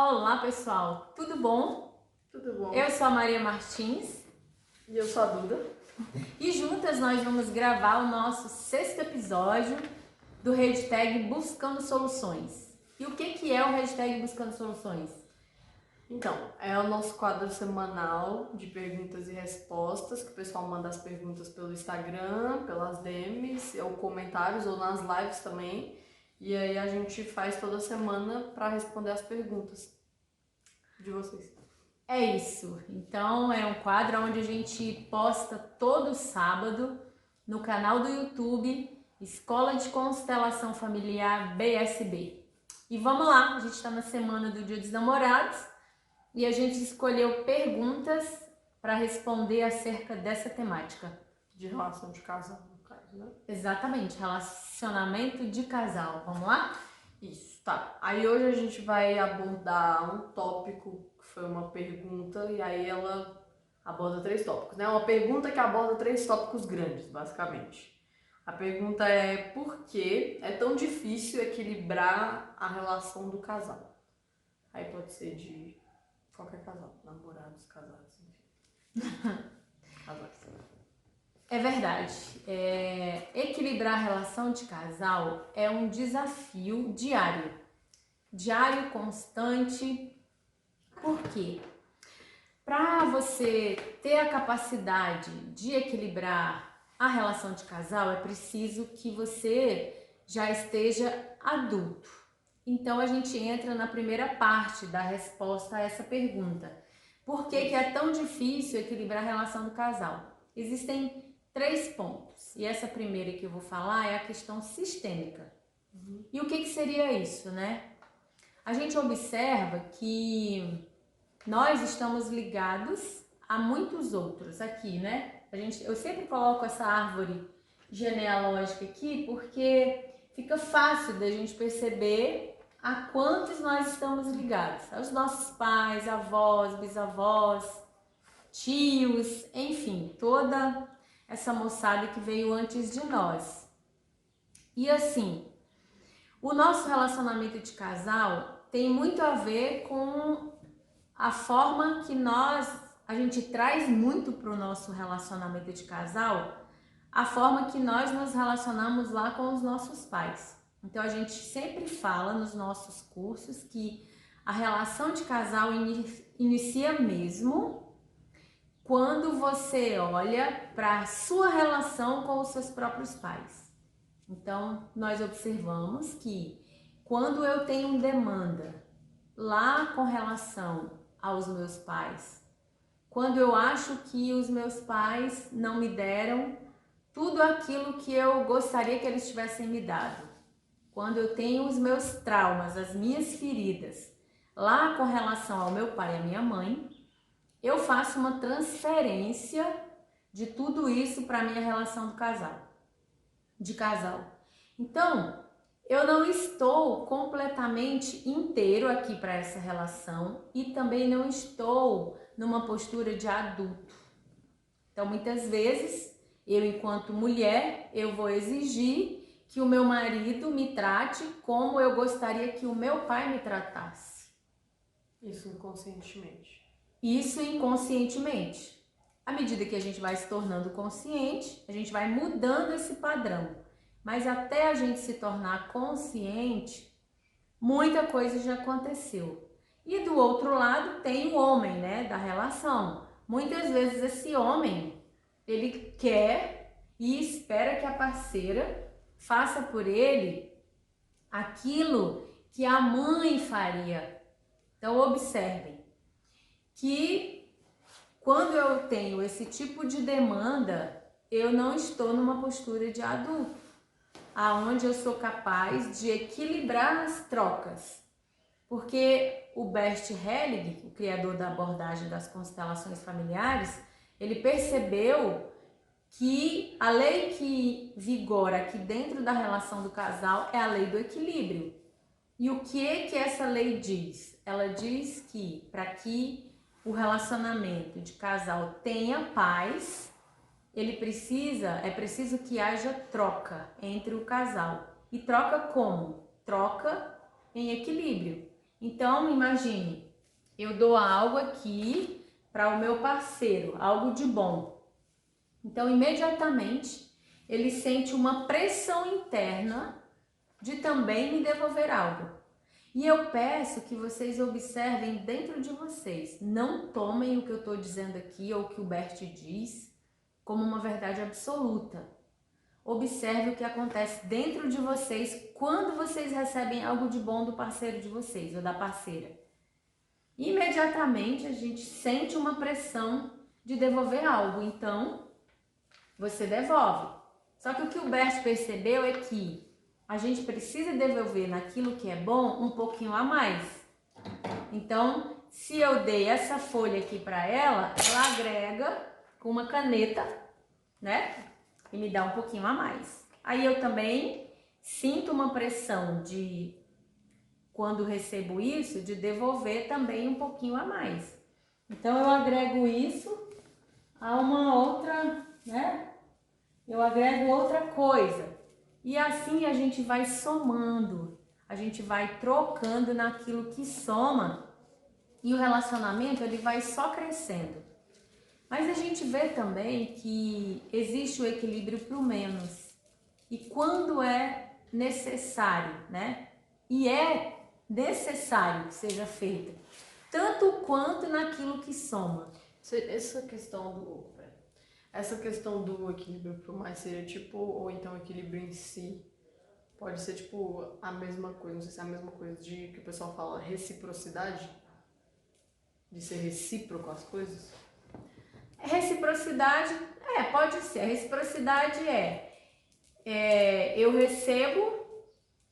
Olá pessoal, tudo bom? Tudo bom? Eu sou a Maria Martins E eu sou a Duda. e juntas nós vamos gravar o nosso 6º episódio do hashtag Buscando Soluções. E o que é o hashtag Buscando Soluções? Então, é o nosso quadro semanal de perguntas e respostas, que o pessoal manda as perguntas pelo Instagram, pelas DMs, ou comentários, ou nas lives também. E aí a gente faz toda semana para responder as perguntas de vocês. É isso, então é um quadro onde a gente posta todo sábado no canal do YouTube Escola de Constelação Familiar BSB. E vamos lá, a gente está na semana do Dia dos Namorados e a gente escolheu perguntas para responder acerca dessa temática. De relação de casal, no caso, né? Exatamente, relacionamento de casal. Vamos lá? Isso, tá. Aí hoje a gente vai abordar um tópico que foi uma pergunta, e aí ela aborda 3 tópicos, né? Uma pergunta que aborda 3 tópicos grandes, basicamente. A pergunta é: por que é tão difícil equilibrar a relação do casal? Aí pode ser de qualquer casal, namorados, casados, enfim. Casais. É verdade. Equilibrar a relação de casal é um desafio diário. Diário, constante. Por quê? Para você ter a capacidade de equilibrar a relação de casal, é preciso que você já esteja adulto. Então a gente entra na primeira parte da resposta a essa pergunta. Por que é tão difícil equilibrar a relação do casal? Existem 3 pontos. E essa primeira que eu vou falar é a questão sistêmica. E o que seria isso, né? A gente observa que nós estamos ligados a muitos outros aqui, né? Eu sempre coloco essa árvore genealógica aqui porque fica fácil da gente perceber a quantos nós estamos ligados. Aos nossos pais, avós, bisavós, tios, enfim, toda essa moçada que veio antes de nós. E assim, o nosso relacionamento de casal tem muito a ver com a forma que a gente traz muito para o nosso relacionamento de casal, a forma que nós nos relacionamos lá com os nossos pais. Então a gente sempre fala nos nossos cursos que a relação de casal inicia mesmo quando você olha para a sua relação com os seus próprios pais. Então nós observamos que quando eu tenho demanda lá com relação aos meus pais, quando eu acho que os meus pais não me deram tudo aquilo que eu gostaria que eles tivessem me dado, quando eu tenho os meus traumas, as minhas feridas lá com relação ao meu pai e à minha mãe, eu faço uma transferência de tudo isso para a minha relação de casal. Então, eu não estou completamente inteiro aqui para essa relação e também não estou numa postura de adulto. Então, muitas vezes, eu enquanto mulher, eu vou exigir que o meu marido me trate como eu gostaria que o meu pai me tratasse. Isso inconscientemente. Isso inconscientemente. À medida que a gente vai se tornando consciente, a gente vai mudando esse padrão. Mas até a gente se tornar consciente, muita coisa já aconteceu. E do outro lado tem o homem, né, da relação. Muitas vezes esse homem, ele quer e espera que a parceira faça por ele aquilo que a mãe faria. Então observem que quando eu tenho esse tipo de demanda, eu não estou numa postura de adulto, aonde eu sou capaz de equilibrar as trocas. Porque o Bert Helling, o criador da abordagem das constelações familiares, ele percebeu que a lei que vigora aqui dentro da relação do casal é a lei do equilíbrio. E o que essa lei diz? Ela diz que para que o relacionamento de casal tenha paz, é preciso que haja troca entre o casal. E troca como? Troca em equilíbrio. Então, imagine, eu dou algo aqui para o meu parceiro, algo de bom. Então, imediatamente, ele sente uma pressão interna de também me devolver algo. E eu peço que vocês observem dentro de vocês. Não tomem o que eu estou dizendo aqui ou o que o Bert diz como uma verdade absoluta. Observe o que acontece dentro de vocês quando vocês recebem algo de bom do parceiro de vocês ou da parceira. Imediatamente a gente sente uma pressão de devolver algo, então você devolve. Só que o que o Bert percebeu é que a gente precisa devolver naquilo que é bom um pouquinho a mais. Então, se eu dei essa folha aqui para ela, ela agrega com uma caneta, né? E me dá um pouquinho a mais. Aí eu também sinto uma pressão de, quando recebo isso, de devolver também um pouquinho a mais. Então eu agrego isso a uma outra, né? Eu agrego outra coisa. E assim a gente vai somando, a gente vai trocando naquilo que soma e o relacionamento ele vai só crescendo. Mas a gente vê também que existe o equilíbrio para o menos. E quando é necessário, né? E é necessário que seja feito, tanto quanto naquilo que soma. Essa questão do equilíbrio pro mais seria tipo, ou então o equilíbrio em si, pode ser tipo a mesma coisa, não sei se é a mesma coisa de que o pessoal fala reciprocidade, de ser recíproco as coisas. Reciprocidade, pode ser. A reciprocidade eu recebo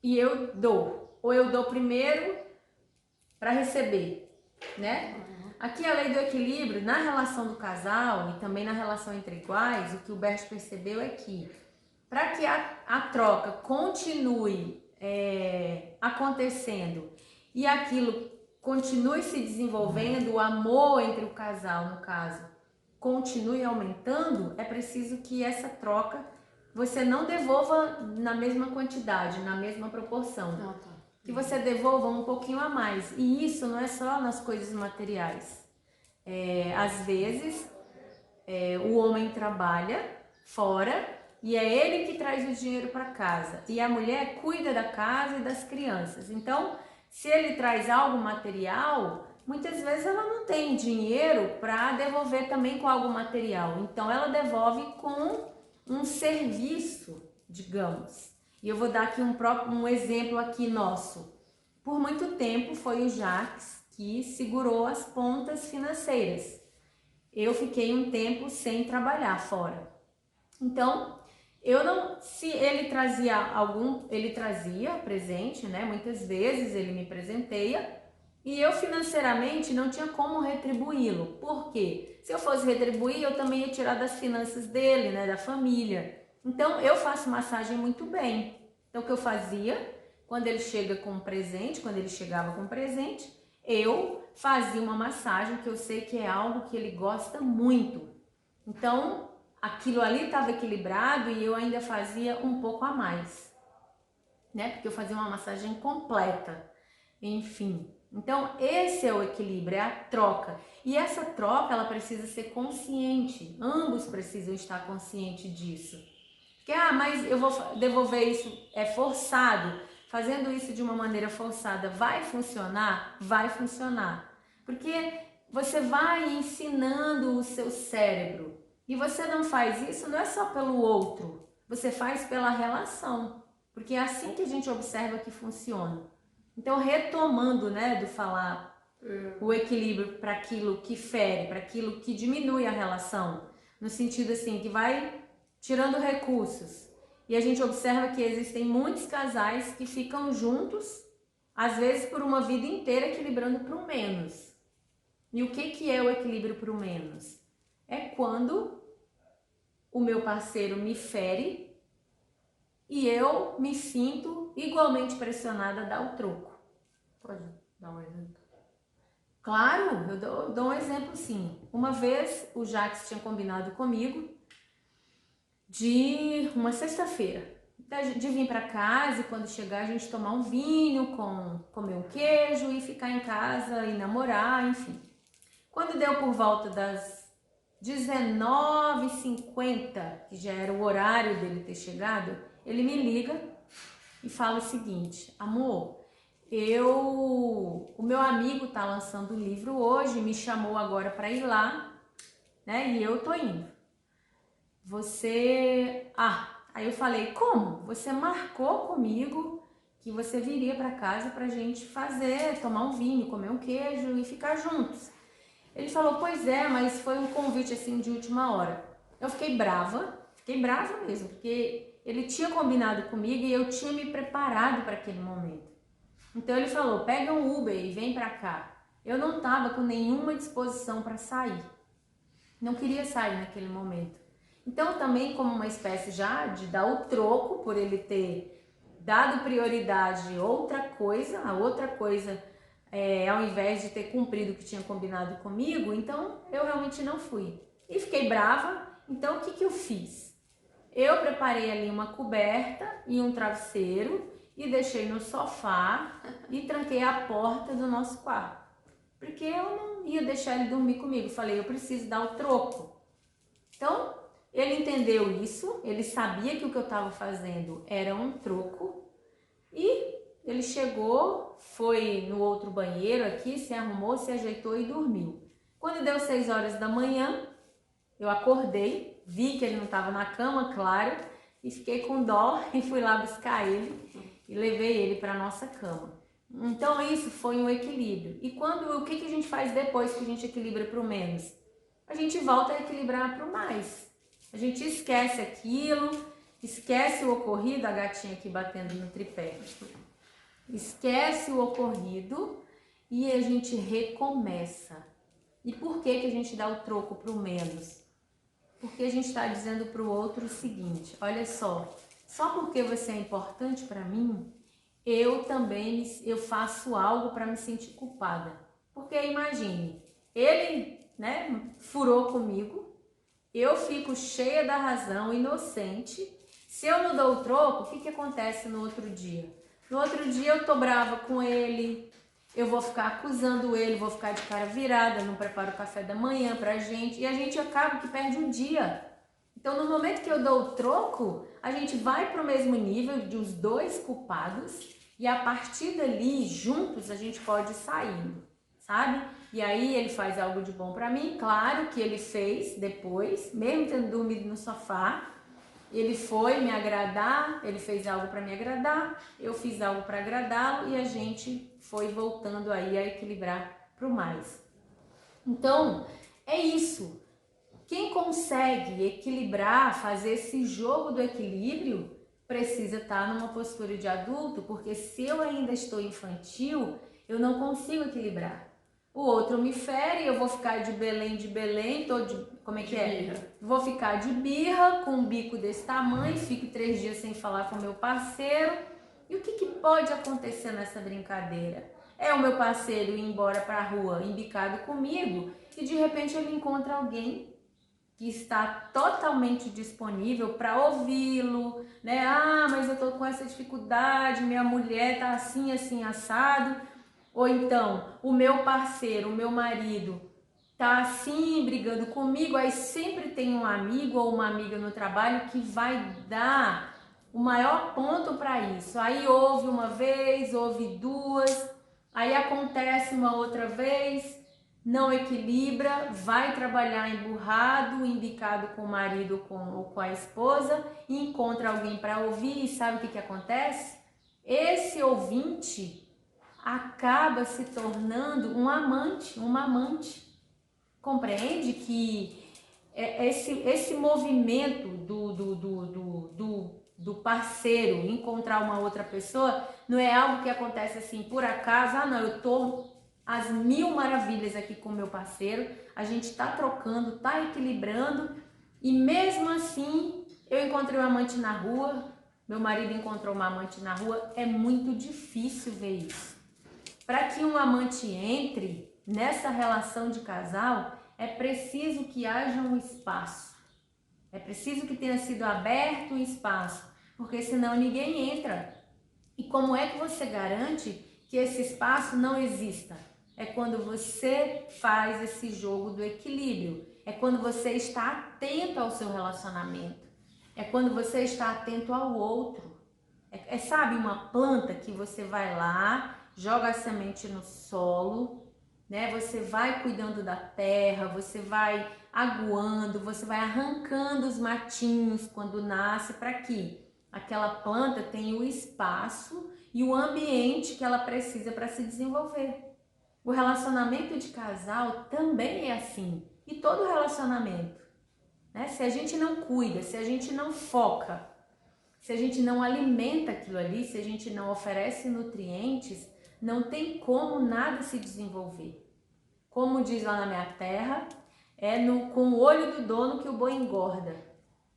e eu dou. Ou eu dou primeiro para receber, né? Aqui a lei do equilíbrio, na relação do casal e também na relação entre iguais, o que o Bert percebeu é que para que a troca continue acontecendo e aquilo continue se desenvolvendo, o amor entre o casal, no caso, continue aumentando, é preciso que essa troca você não devolva na mesma quantidade, na mesma proporção. Que você devolva um pouquinho a mais. E isso não é só nas coisas materiais. Às vezes, o homem trabalha fora e é ele que traz o dinheiro para casa. E a mulher cuida da casa e das crianças. Então, se ele traz algo material, muitas vezes ela não tem dinheiro para devolver também com algo material. Então, ela devolve com um serviço, digamos. E eu vou dar aqui um exemplo aqui nosso. Por muito tempo foi o Jacques que segurou as pontas financeiras. Eu fiquei um tempo sem trabalhar fora. Então, se ele ele trazia presente, né? Muitas vezes ele me presenteia e eu financeiramente não tinha como retribuí-lo. Por quê? Se eu fosse retribuir, eu também ia tirar das finanças dele, né? Da família. Então, eu faço massagem muito bem. Então, o que eu fazia? Quando ele chegava com presente, eu fazia uma massagem que eu sei que é algo que ele gosta muito. Então, aquilo ali estava equilibrado e eu ainda fazia um pouco a mais, né? Porque eu fazia uma massagem completa, enfim. Então, esse é o equilíbrio, é a troca. E essa troca, ela precisa ser consciente. Ambos precisam estar conscientes disso. Porque, mas eu vou devolver isso, é forçado. Fazendo isso de uma maneira forçada, vai funcionar? Vai funcionar. Porque você vai ensinando o seu cérebro. E você não faz isso não é só pelo outro, você faz pela relação. Porque é assim que a gente observa que funciona. Então, retomando, né, do falar o equilíbrio para aquilo que fere, para aquilo que diminui a relação, no sentido assim, que vai tirando recursos. E a gente observa que existem muitos casais que ficam juntos, às vezes por uma vida inteira, equilibrando para o menos. E o que é o equilíbrio para o menos? É quando o meu parceiro me fere e eu me sinto igualmente pressionada a dar o troco. Pode dar um exemplo? Claro, eu dou um exemplo sim. Uma vez o Jacques tinha combinado comigo de uma sexta-feira. de vir para casa e quando chegar a gente tomar um vinho, comer um queijo e ficar em casa e namorar, enfim. Quando deu por volta das 19h50, que já era o horário dele ter chegado, ele me liga e fala o seguinte: amor, o meu amigo tá lançando o livro hoje, me chamou agora para ir lá, né? E eu tô indo. Aí eu falei: como? Você marcou comigo que você viria para casa pra gente tomar um vinho, comer um queijo e ficar juntos. Ele falou: pois é, mas foi um convite assim de última hora. Eu fiquei brava mesmo, porque ele tinha combinado comigo e eu tinha me preparado para aquele momento. Então ele falou: pega um Uber e vem para cá. Eu não estava com nenhuma disposição para sair. Não queria sair naquele momento. Então também como uma espécie já de dar o troco por ele ter dado prioridade a outra coisa, ao invés de ter cumprido o que tinha combinado comigo, então eu realmente não fui. E fiquei brava, então o que eu fiz? Eu preparei ali uma coberta e um travesseiro e deixei no sofá e tranquei a porta do nosso quarto. Porque eu não ia deixar ele dormir comigo. Falei: eu preciso dar o troco. Então, ele entendeu isso, ele sabia que o que eu estava fazendo era um troco e ele chegou, foi no outro banheiro aqui, se arrumou, se ajeitou e dormiu. Quando deu 6 horas da manhã, eu acordei, vi que ele não estava na cama, claro, e fiquei com dó e fui lá buscar ele e levei ele para nossa cama. Então isso foi um equilíbrio. E o que a gente faz depois que a gente equilibra para o menos? A gente volta a equilibrar para o mais. A gente esquece aquilo, esquece o ocorrido, a gatinha aqui batendo no tripé. Esquece o ocorrido e a gente recomeça. E por que a gente dá o troco para o menos? Porque a gente está dizendo para o outro o seguinte: olha só porque você é importante para mim, eu faço algo para me sentir culpada. Porque imagine, ele, furou comigo, eu fico cheia da razão, inocente. Se eu não dou o troco, o que acontece no outro dia? No outro dia eu tô brava com ele, eu vou ficar acusando ele, vou ficar de cara virada, não preparo o café da manhã pra gente, e a gente acaba que perde um dia. Então, no momento que eu dou o troco, a gente vai pro mesmo nível de os dois culpados, e a partir dali, juntos, a gente pode ir saindo, sabe? E aí ele faz algo de bom pra mim, claro que ele fez depois, mesmo tendo dormido no sofá. Ele foi me agradar, ele fez algo para me agradar, eu fiz algo para agradá-lo e a gente foi voltando aí a equilibrar para o mais. Então, é isso. Quem consegue equilibrar, fazer esse jogo do equilíbrio, precisa estar numa postura de adulto, porque se eu ainda estou infantil, eu não consigo equilibrar. O outro me fere, eu vou ficar de Belém, como é que é? Birra. Vou ficar de birra, com um bico desse tamanho, fico 3 dias sem falar com meu parceiro. E o que pode acontecer nessa brincadeira? É o meu parceiro ir embora para a rua embicado comigo e de repente ele encontra alguém que está totalmente disponível para ouvi-lo, né? Mas eu tô com essa dificuldade, minha mulher tá assim, assim, assado. Ou então, o meu parceiro, o meu marido, tá assim, brigando comigo, aí sempre tem um amigo ou uma amiga no trabalho que vai dar o maior ponto para isso. Aí ouve uma vez, ouve duas, aí acontece uma outra vez, não equilibra, vai trabalhar emburrado, embicado com o marido ou com a esposa, e encontra alguém para ouvir e sabe o que acontece? Esse ouvinte acaba se tornando um amante, uma amante. Compreende que esse movimento do parceiro encontrar uma outra pessoa não é algo que acontece assim por acaso. Não, eu tô às mil maravilhas aqui com o meu parceiro, a gente tá trocando, tá equilibrando, e mesmo assim eu encontrei um amante na rua, meu marido encontrou uma amante na rua. É muito difícil ver isso. Para que um amante entre nessa relação de casal, é preciso que haja um espaço. É preciso que tenha sido aberto um espaço porque senão ninguém entra. E como é que você garante que esse espaço não exista? É quando você faz esse jogo do equilíbrio, é quando você está atento ao seu relacionamento, é quando você está atento ao outro. Sabe, uma planta que você vai lá, joga a semente no solo, né? Você vai cuidando da terra, você vai aguando, você vai arrancando os matinhos quando nasce para que aquela planta tenha o espaço e o ambiente que ela precisa para se desenvolver. O relacionamento de casal também é assim, e todo relacionamento, né? Se a gente não cuida, se a gente não foca, se a gente não alimenta aquilo ali, se a gente não oferece nutrientes, não tem como nada se desenvolver. Como diz lá na minha terra, com o olho do dono que o boi engorda.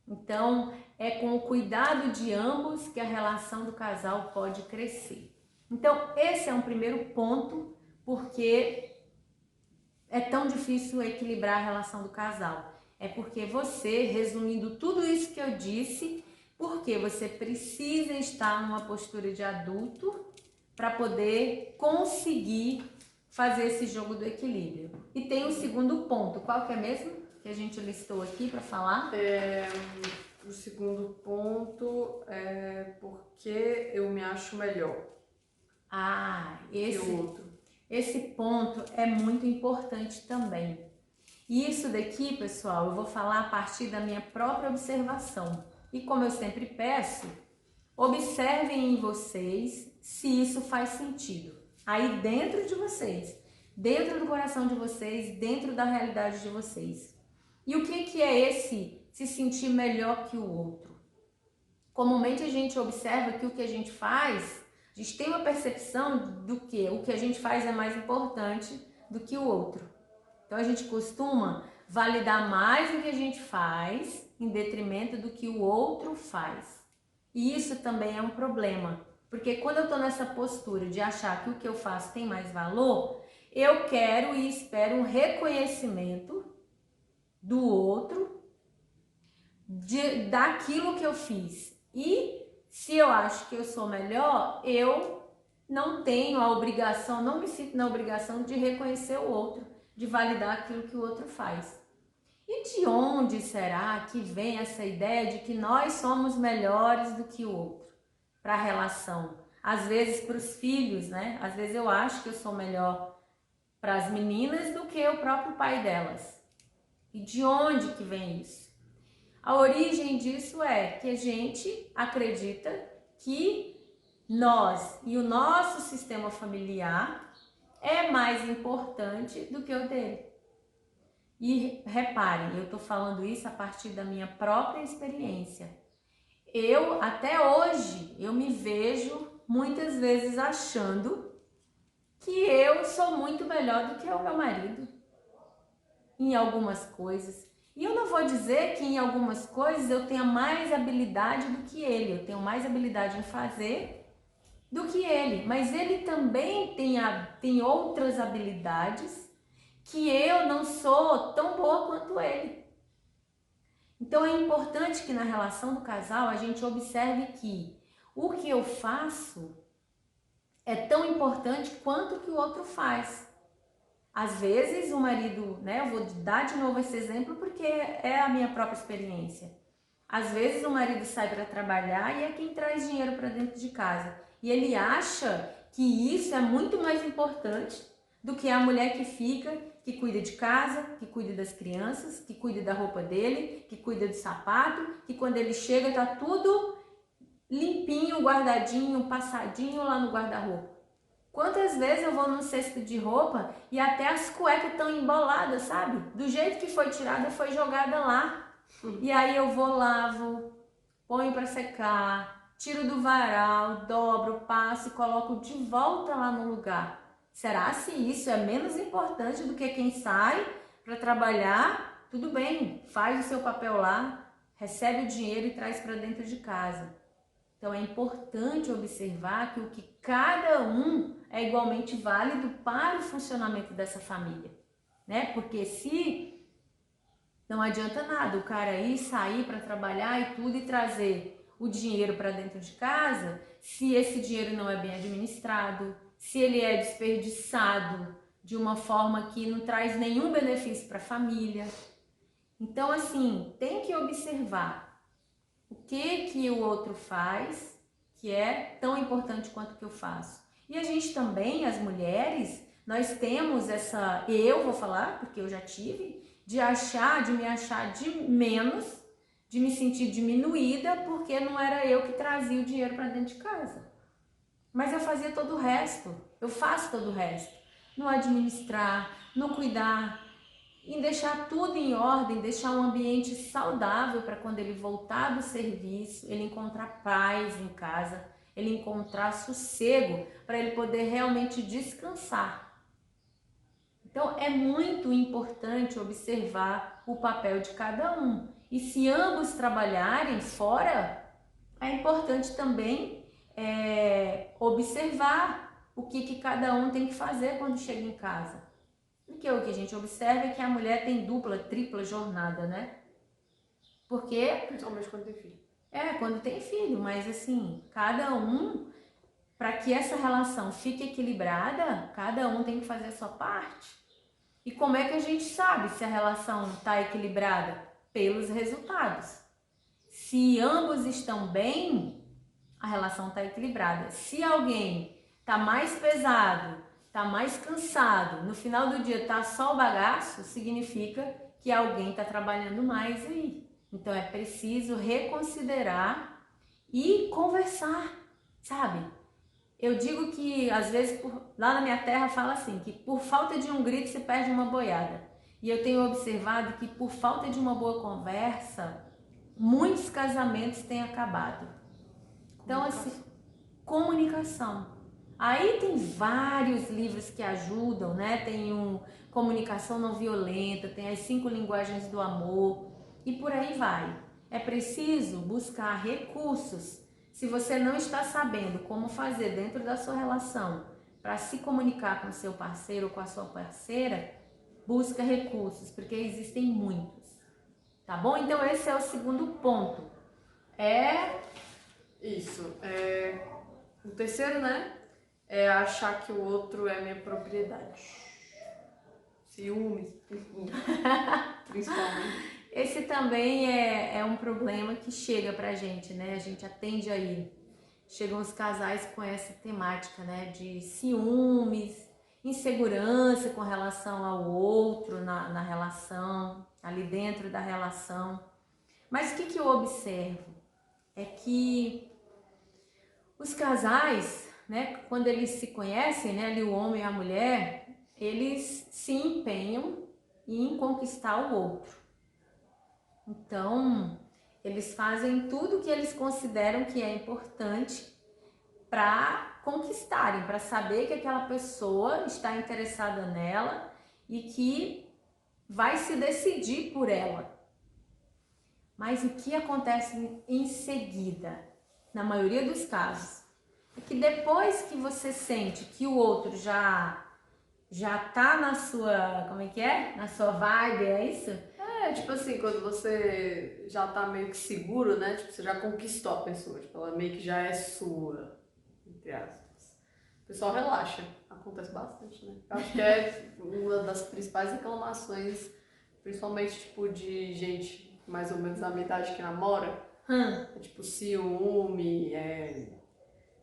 Então, é com o cuidado de ambos que a relação do casal pode crescer. Então, esse é um primeiro ponto, porque é tão difícil equilibrar a relação do casal. É porque você, resumindo tudo isso que eu disse, porque você precisa estar numa postura de adulto para poder conseguir fazer esse jogo do equilíbrio. E tem o segundo ponto, qual que é mesmo? Que a gente listou aqui para falar? O segundo ponto é porque eu me acho melhor que o outro. Esse ponto é muito importante também. E isso daqui, pessoal, eu vou falar a partir da minha própria observação. E como eu sempre peço, observem em vocês se isso faz sentido. Aí dentro de vocês, dentro do coração de vocês, dentro da realidade de vocês. E o que é esse se sentir melhor que o outro? Comumente a gente observa que o que a gente faz, a gente tem uma percepção do que o que a gente faz é mais importante do que o outro. Então a gente costuma validar mais o que a gente faz em detrimento do que o outro faz. E isso também é um problema, porque quando eu estou nessa postura de achar que o que eu faço tem mais valor, eu quero e espero um reconhecimento do outro daquilo que eu fiz. E se eu acho que eu sou melhor, eu não tenho a obrigação, não me sinto na obrigação de reconhecer o outro, de validar aquilo que o outro faz. E de onde será que vem essa ideia de que nós somos melhores do que o outro para a relação? Às vezes para os filhos, né? Às vezes eu acho que eu sou melhor para as meninas do que o próprio pai delas. E de onde que vem isso? A origem disso é que a gente acredita que nós e o nosso sistema familiar é mais importante do que o dele. E reparem, eu estou falando isso a partir da minha própria experiência. Até hoje, eu me vejo muitas vezes achando que eu sou muito melhor do que o meu marido em algumas coisas. E eu não vou dizer que em algumas coisas eu tenha mais habilidade do que ele, eu tenho mais habilidade em fazer do que ele, mas ele também tem outras habilidades que eu não sou tão boa quanto ele. Então é importante que na relação do casal a gente observe que o que eu faço é tão importante quanto o que o outro faz. Às vezes o marido, né, eu vou dar de novo esse exemplo porque é a minha própria experiência. Às vezes o marido sai para trabalhar e é quem traz dinheiro para dentro de casa. E ele acha que isso é muito mais importante do que a mulher que fica, que cuida de casa, que cuida das crianças, que cuida da roupa dele, que cuida do sapato, que quando ele chega tá tudo limpinho, guardadinho, passadinho lá no guarda-roupa. Quantas vezes eu vou num cesto de roupa e até as cuecas estão emboladas, sabe? Do jeito que foi tirada, foi jogada lá. E aí eu vou, lavo, ponho para secar, tiro do varal, dobro, passo e coloco de volta lá no lugar. Será se isso é menos importante do que quem sai para trabalhar? Tudo bem, faz o seu papel lá, recebe o dinheiro e traz para dentro de casa. Então é importante observar que o que cada um é igualmente válido para o funcionamento dessa família, né? Porque se não adianta nada o cara ir, sair para trabalhar e tudo e trazer o dinheiro para dentro de casa se esse dinheiro não é bem administrado, se ele é desperdiçado de uma forma que não traz nenhum benefício para a família. Então, assim, tem que observar o que o outro faz, que é tão importante quanto o que eu faço. E a gente também, as mulheres, nós temos essa, eu vou falar, porque eu já tive, de me achar de menos, de me sentir diminuída, porque não era eu que trazia o dinheiro para dentro de casa. Mas eu fazia todo o resto, eu faço todo o resto. No administrar, no cuidar, em deixar tudo em ordem, deixar um ambiente saudável para quando ele voltar do serviço, ele encontrar paz em casa, ele encontrar sossego para ele poder realmente descansar. Então é muito importante observar o papel de cada um. E se ambos trabalharem fora, é importante também observar o que cada um tem que fazer quando chega em casa. Porque o que a gente observa é que a mulher tem dupla, tripla jornada, né? Porque... Principalmente quando tem filho. Quando tem filho, mas assim, cada um, para que essa relação fique equilibrada, cada um tem que fazer a sua parte. E como é que a gente sabe se a relação está equilibrada? Pelos resultados. Se ambos estão bem, a relação está equilibrada. Se alguém está mais pesado, está mais cansado, no final do dia está só o bagaço, significa que alguém está trabalhando mais aí. Então é preciso reconsiderar e conversar, sabe? Eu digo que às vezes lá na minha terra fala assim, que por falta de um grito se perde uma boiada. E eu tenho observado que por falta de uma boa conversa, muitos casamentos têm acabado. Então assim, comunicação. Aí tem vários livros que ajudam, né? Tem Comunicação Não Violenta, tem as 5 Linguagens do Amor e por aí vai. É preciso buscar recursos. Se você não está sabendo como fazer dentro da sua relação para se comunicar com o seu parceiro ou com a sua parceira, busca recursos, porque existem muitos. Tá bom? Então esse é o segundo ponto. Isso. O terceiro, né? É achar que o outro é minha propriedade. Ciúmes, enfim. Principalmente. Esse também é um problema que chega pra gente, né? A gente atende aí. Chegam os casais com essa temática, né? De ciúmes, insegurança com relação ao outro na relação, ali dentro da relação. Mas o que eu observo? É que os casais, né? Quando eles se conhecem, né? Ali o homem e a mulher, eles se empenham em conquistar o outro. Então, eles fazem tudo que eles consideram que é importante para conquistarem, para saber que aquela pessoa está interessada nela e que vai se decidir por ela. Mas o que acontece em seguida, na maioria dos casos, é que depois que você sente que o outro já tá na sua, como é que é? Na sua vibe, é isso? Tipo assim, quando você já tá meio que seguro, né? Tipo, você já conquistou a pessoa, tipo, ela meio que já é sua, entre aspas. O pessoal relaxa, acontece bastante, né? Eu acho que é uma das principais reclamações, principalmente, tipo, de gente mais ou menos da minha idade que namora. É tipo, ciúme,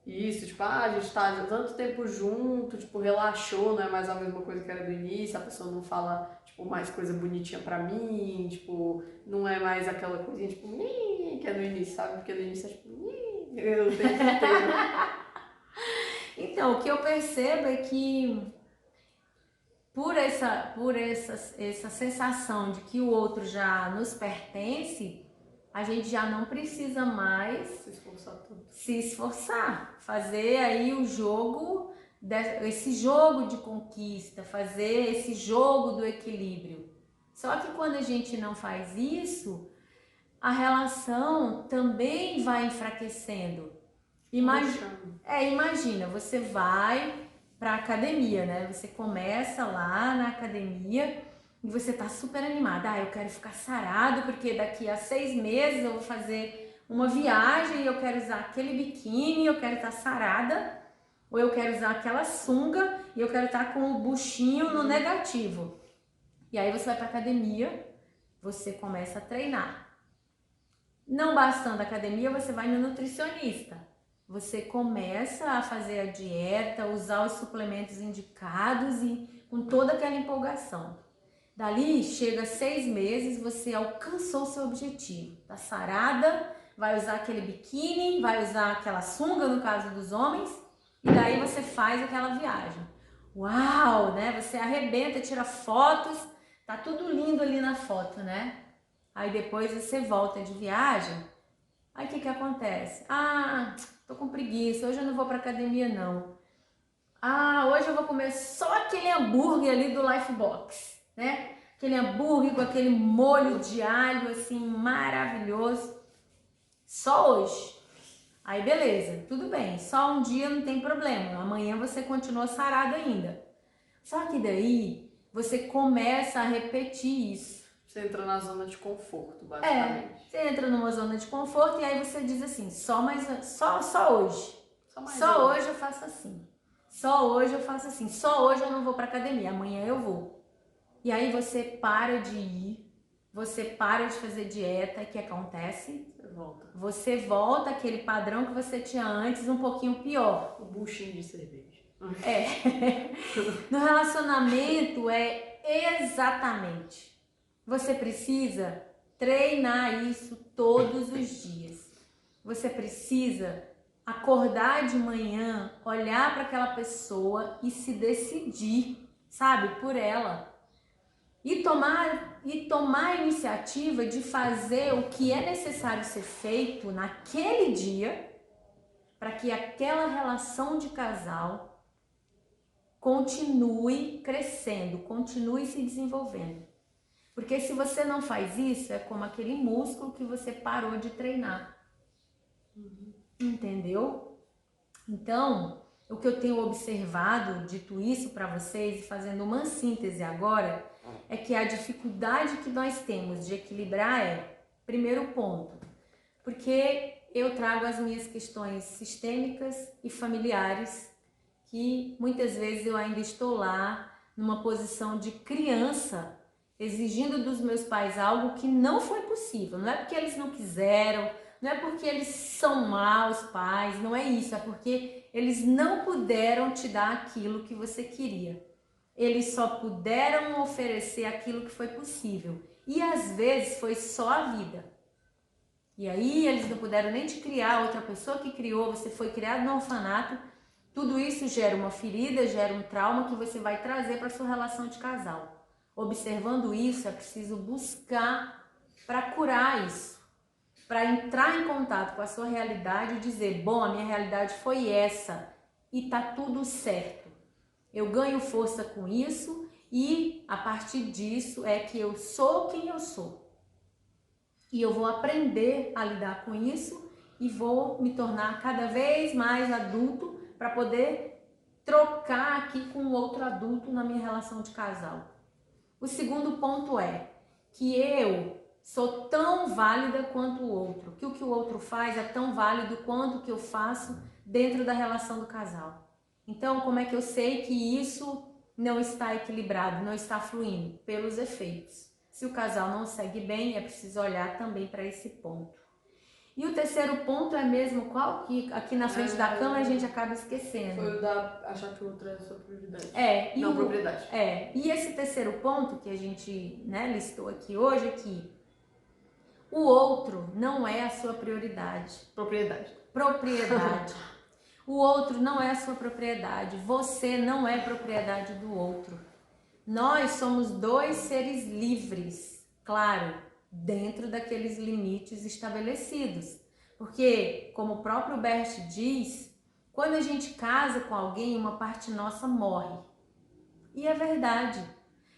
isso, tipo, a gente tá tanto tempo junto, tipo, relaxou, não é mais a mesma coisa que era do início, a pessoa não fala, tipo, mais coisa bonitinha pra mim, tipo, não é mais aquela coisinha, tipo, que é no início, sabe? Porque no início é tipo, o tempo inteiro. Então, o que eu percebo é que por essa sensação de que o outro já nos pertence, a gente já não precisa mais se esforçar, fazer aí o jogo, esse jogo de conquista, fazer esse jogo do equilíbrio. Só que quando a gente não faz isso, a relação também vai enfraquecendo. Imagina, você vai para academia, né? Você começa lá na academia e você tá super animada. Eu quero ficar sarado porque daqui a 6 meses eu vou fazer uma viagem e eu quero usar aquele biquíni, eu quero estar sarada, ou eu quero usar aquela sunga e eu quero estar com o buchinho no negativo. E aí você vai para academia, você começa a treinar. Não bastando a academia, você vai no nutricionista. Você começa a fazer a dieta, usar os suplementos indicados e com toda aquela empolgação. Dali, chega 6 meses, você alcançou o seu objetivo. Tá sarada, vai usar aquele biquíni, vai usar aquela sunga, no caso dos homens, e daí você faz aquela viagem. Uau, né? Você arrebenta, tira fotos, tá tudo lindo ali na foto, né? Aí depois você volta de viagem, aí o que acontece? Ah, tô com preguiça, hoje eu não vou pra academia não. Ah, hoje eu vou comer só aquele hambúrguer ali do Lifebox, né? Aquele hambúrguer com aquele molho de alho assim maravilhoso. Só hoje. Aí beleza, tudo bem, só um dia não tem problema, amanhã você continua sarado ainda. Só que daí você começa a repetir isso. Você entra na zona de conforto, basicamente. Você entra numa zona de conforto e aí você diz assim, só hoje. Só hoje eu faço assim. Só hoje eu faço assim. Só hoje eu não vou pra academia, amanhã eu vou. E aí você para de ir, você para de fazer dieta, e o que acontece? Você volta àquele padrão que você tinha antes, um pouquinho pior. O buchinho de cerveja. No relacionamento é exatamente. Você precisa treinar isso todos os dias. Você precisa acordar de manhã, olhar para aquela pessoa e se decidir, sabe, por ela. E tomar a iniciativa de fazer o que é necessário ser feito naquele dia para que aquela relação de casal continue crescendo, continue se desenvolvendo. Porque se você não faz isso, é como aquele músculo que você parou de treinar. Entendeu? Então, o que eu tenho observado, dito isso para vocês, e fazendo uma síntese agora, é que a dificuldade que nós temos de equilibrar é, primeiro ponto, porque eu trago as minhas questões sistêmicas e familiares, que muitas vezes eu ainda estou lá, numa posição de criança, exigindo dos meus pais algo que não foi possível. Não é porque eles não quiseram, não é porque eles são maus pais, não é isso, é porque eles não puderam te dar aquilo que você queria. Eles só puderam oferecer aquilo que foi possível. E às vezes foi só a vida. E aí eles não puderam nem te criar, outra pessoa que criou, você foi criado no orfanato. Tudo isso gera uma ferida, gera um trauma que você vai trazer para sua relação de casal. Observando isso, é preciso buscar para curar isso. Para entrar em contato com a sua realidade e dizer, bom, a minha realidade foi essa e tá tudo certo. Eu ganho força com isso e a partir disso é que eu sou quem eu sou. E eu vou aprender a lidar com isso e vou me tornar cada vez mais adulto para poder trocar aqui com outro adulto na minha relação de casal. O segundo ponto é que eu sou tão válida quanto o outro, que o que o outro faz é tão válido quanto o que eu faço dentro da relação do casal. Então, como é que eu sei que isso não está equilibrado, não está fluindo? Pelos efeitos. Se o casal não segue bem, é preciso olhar também para esse ponto. E o terceiro ponto é mesmo qual? Que aqui na frente da cama a gente acaba esquecendo. Foi o da achar que o outro é a sua prioridade. Não, propriedade. E esse terceiro ponto que a gente listou aqui hoje é que o outro não é a sua prioridade. Propriedade. O outro não é a sua propriedade. Você não é propriedade do outro. Nós somos dois seres livres, claro, dentro daqueles limites estabelecidos. Porque, como o próprio Bert diz, quando a gente casa com alguém, uma parte nossa morre. E é verdade.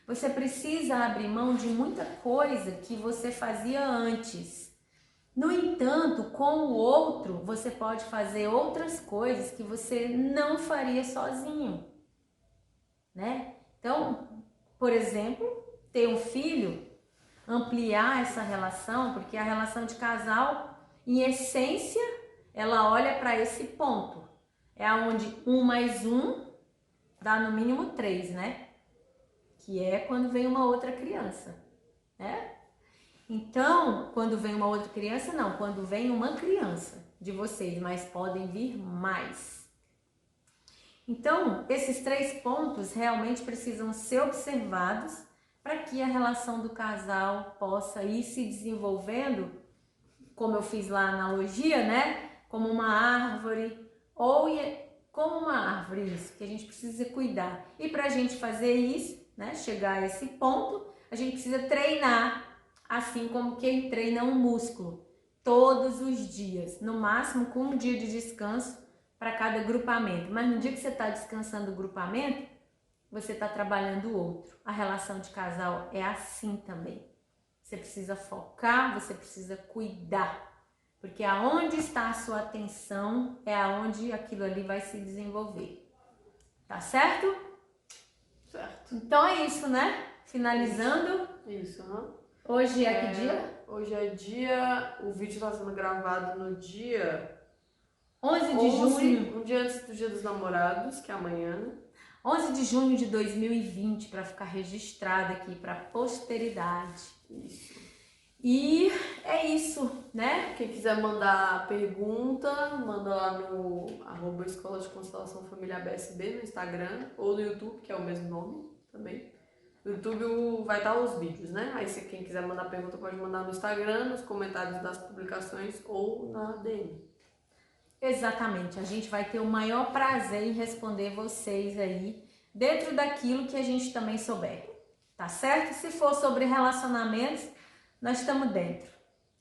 Você precisa abrir mão de muita coisa que você fazia antes. No entanto, com o outro, você pode fazer outras coisas que você não faria sozinho, né? Então, por exemplo, ter um filho, ampliar essa relação, porque a relação de casal Em essência, ela olha para esse ponto. É onde 1 mais 1 dá no mínimo 3, né? Que é quando vem uma outra criança, né? Então, quando vem uma outra criança, não. Quando vem uma criança de vocês, mas podem vir mais. Então, esses 3 pontos realmente precisam ser observados para que a relação do casal possa ir se desenvolvendo, como eu fiz lá na analogia, né? Como uma árvore, ou como uma árvore, isso, que a gente precisa cuidar. E para a gente fazer isso, né? Chegar a esse ponto, a gente precisa treinar, assim como quem treina um músculo, todos os dias, no máximo com um dia de descanso para cada grupamento. Mas no dia que você está descansando o grupamento, você está trabalhando o outro. A relação de casal é assim também. Você precisa focar, você precisa cuidar. Porque aonde está a sua atenção é aonde aquilo ali vai se desenvolver. Tá certo? Certo. Então é isso, né? Finalizando. Isso, aham. Hoje é que dia? Hoje é dia... O vídeo está sendo gravado no dia... 11 de junho. Um dia antes do Dia dos Namorados, que é amanhã, né? 11 de junho de 2020, para ficar registrado aqui para a posteridade. Isso. E é isso, né? Quem quiser mandar pergunta, manda lá no @Escola de Constelação Familiar BSB no Instagram ou no YouTube, que é o mesmo nome também. No YouTube vai estar os vídeos, né? Aí se quem quiser mandar pergunta pode mandar no Instagram, nos comentários das publicações ou na DM. Exatamente, a gente vai ter o maior prazer em responder vocês aí, dentro daquilo que a gente também souber, tá certo? Se for sobre relacionamentos, nós estamos dentro,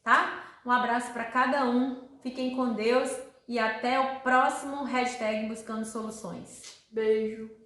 tá? Um abraço para cada um, fiquem com Deus e até o próximo #Buscando Soluções. Beijo!